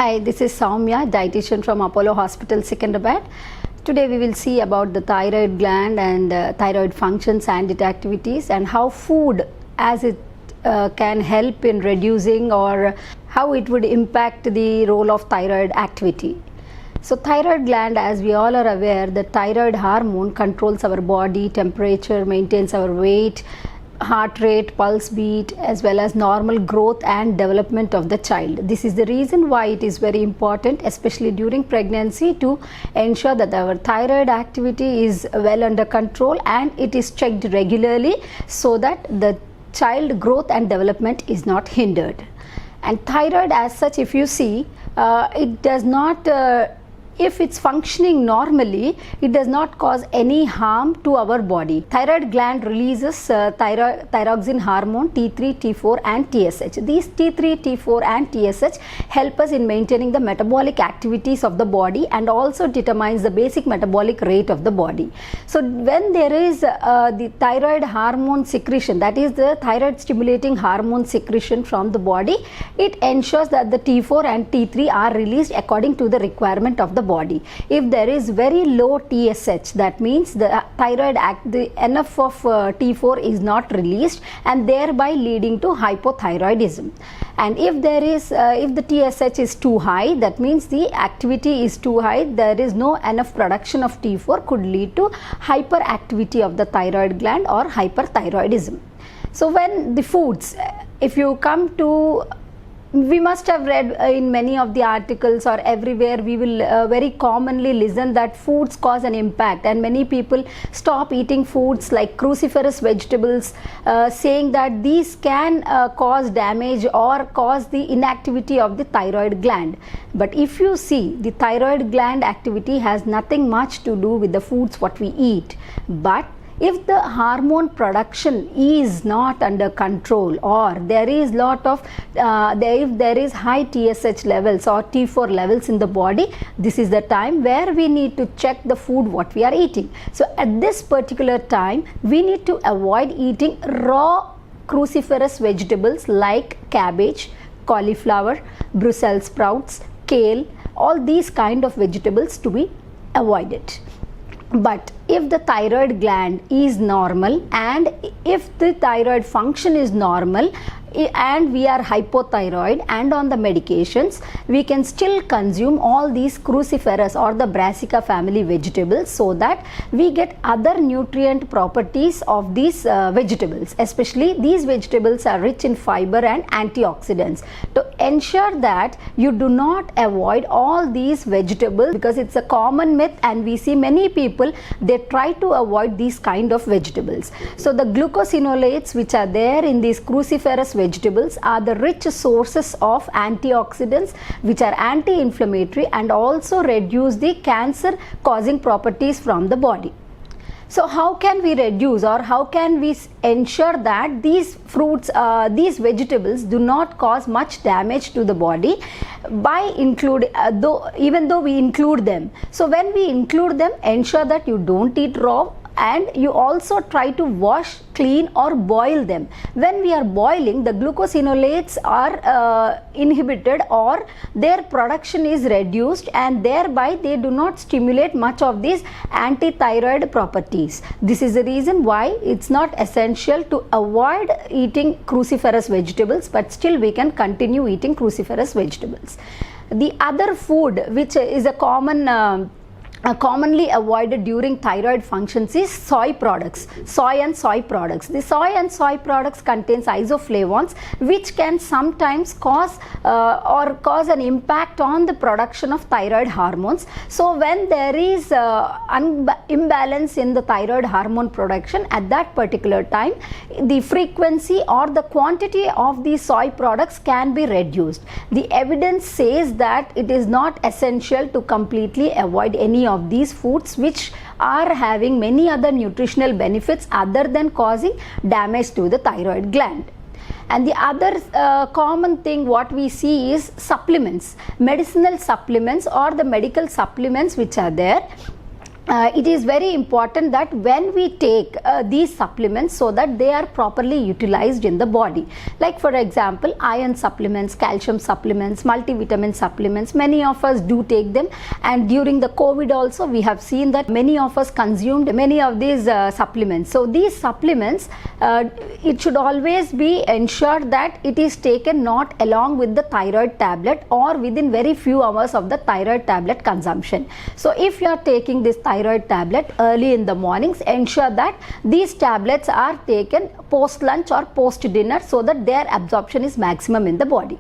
Hi, this is Soumya, dietitian from Apollo Hospital, Secunderabad. Today we will see about the thyroid gland and thyroid functions and its activities, and how food as it can help in reducing or how it would impact the role of thyroid activity. So thyroid gland, as we all are aware, the thyroid hormone controls our body temperature, maintains our weight, heart rate, pulse beat, as well as normal growth and development of the child. This is the reason why it is very important, especially during pregnancy, to ensure that our thyroid activity is well under control and it is checked regularly so that the child growth and development is not hindered. And thyroid as such, if you see, it does not if it's functioning normally, it does not cause any harm to our body. Thyroid gland releases thyroxine hormone T3, T4 and TSH. These T3, T4 and TSH help us in maintaining the metabolic activities of the body and also determines the basic metabolic rate of the body. So when there is the thyroid hormone secretion, that is the thyroid stimulating hormone secretion from the body, it ensures that the T4 and T3 are released according to the requirement of the body. If there is very low TSH, that means the thyroid enough of T4 is not released, and thereby leading to hypothyroidism. And if there is if the TSH is too high, that means the activity is too high, there is no enough production of T4, could lead to hyperactivity of the thyroid gland or hyperthyroidism. So when the foods, if you come to, we must have read in many of the articles or everywhere, we will very commonly listen that foods cause an impact, and many people stop eating foods like cruciferous vegetables, saying that these can cause damage or cause the inactivity of the thyroid gland. But if you see, the thyroid gland activity has nothing much to do with the foods what we eat, but if the hormone production is not under control, or there is lot of if there is high TSH levels or T4 levels in the body, this is the time where we need to check the food what we are eating. So at this particular time, we need to avoid eating raw cruciferous vegetables like cabbage, cauliflower, Brussels sprouts, kale, all these kind of vegetables to be avoided. But if the thyroid gland is normal and if the thyroid function is normal and we are hypothyroid and on the medications, we can still consume all these cruciferous or the brassica family vegetables so that we get other nutrient properties of these vegetables. Especially these vegetables are rich in fiber and antioxidants. To ensure that you do not avoid all these vegetables, because it's a common myth and we see many people, they try to avoid these kind of vegetables. So the glucosinolates which are there in these cruciferous vegetables are the rich sources of antioxidants which are anti-inflammatory and also reduce the cancer causing properties from the body. So how can we reduce or how can we ensure that these fruits, these vegetables do not cause much damage to the body by even though we include them. So when we include them, ensure that you don't eat raw, and you also try to wash, clean or boil them. When we are boiling, the glucosinolates are inhibited or their production is reduced, and thereby they do not stimulate much of these anti-thyroid properties. This is the reason why it's not essential to avoid eating cruciferous vegetables, but still we can continue eating cruciferous vegetables. The other food which is a commonly avoided during thyroid functions is soy products, soy and soy products. The soy and soy products contains isoflavones which can sometimes cause an impact on the production of thyroid hormones. So when there is imbalance in the thyroid hormone production, at that particular time the frequency or the quantity of these soy products can be reduced. The evidence says that it is not essential to completely avoid any of these foods which are having many other nutritional benefits other than causing damage to the thyroid gland. And the other common thing what we see is supplements, medicinal supplements or the medical supplements which are there. it is very important that when we take these supplements, so that they are properly utilized in the body. Like for example, iron supplements, calcium supplements, multivitamin supplements, many of us do take them, and during the COVID also we have seen that many of us consumed many of these supplements. So these supplements, it should always be ensured that it is taken not along with the thyroid tablet or within very few hours of the thyroid tablet consumption. So if you are taking this thyroid tablet early in the mornings, ensure that these tablets are taken post lunch or post dinner, so that their absorption is maximum in the body.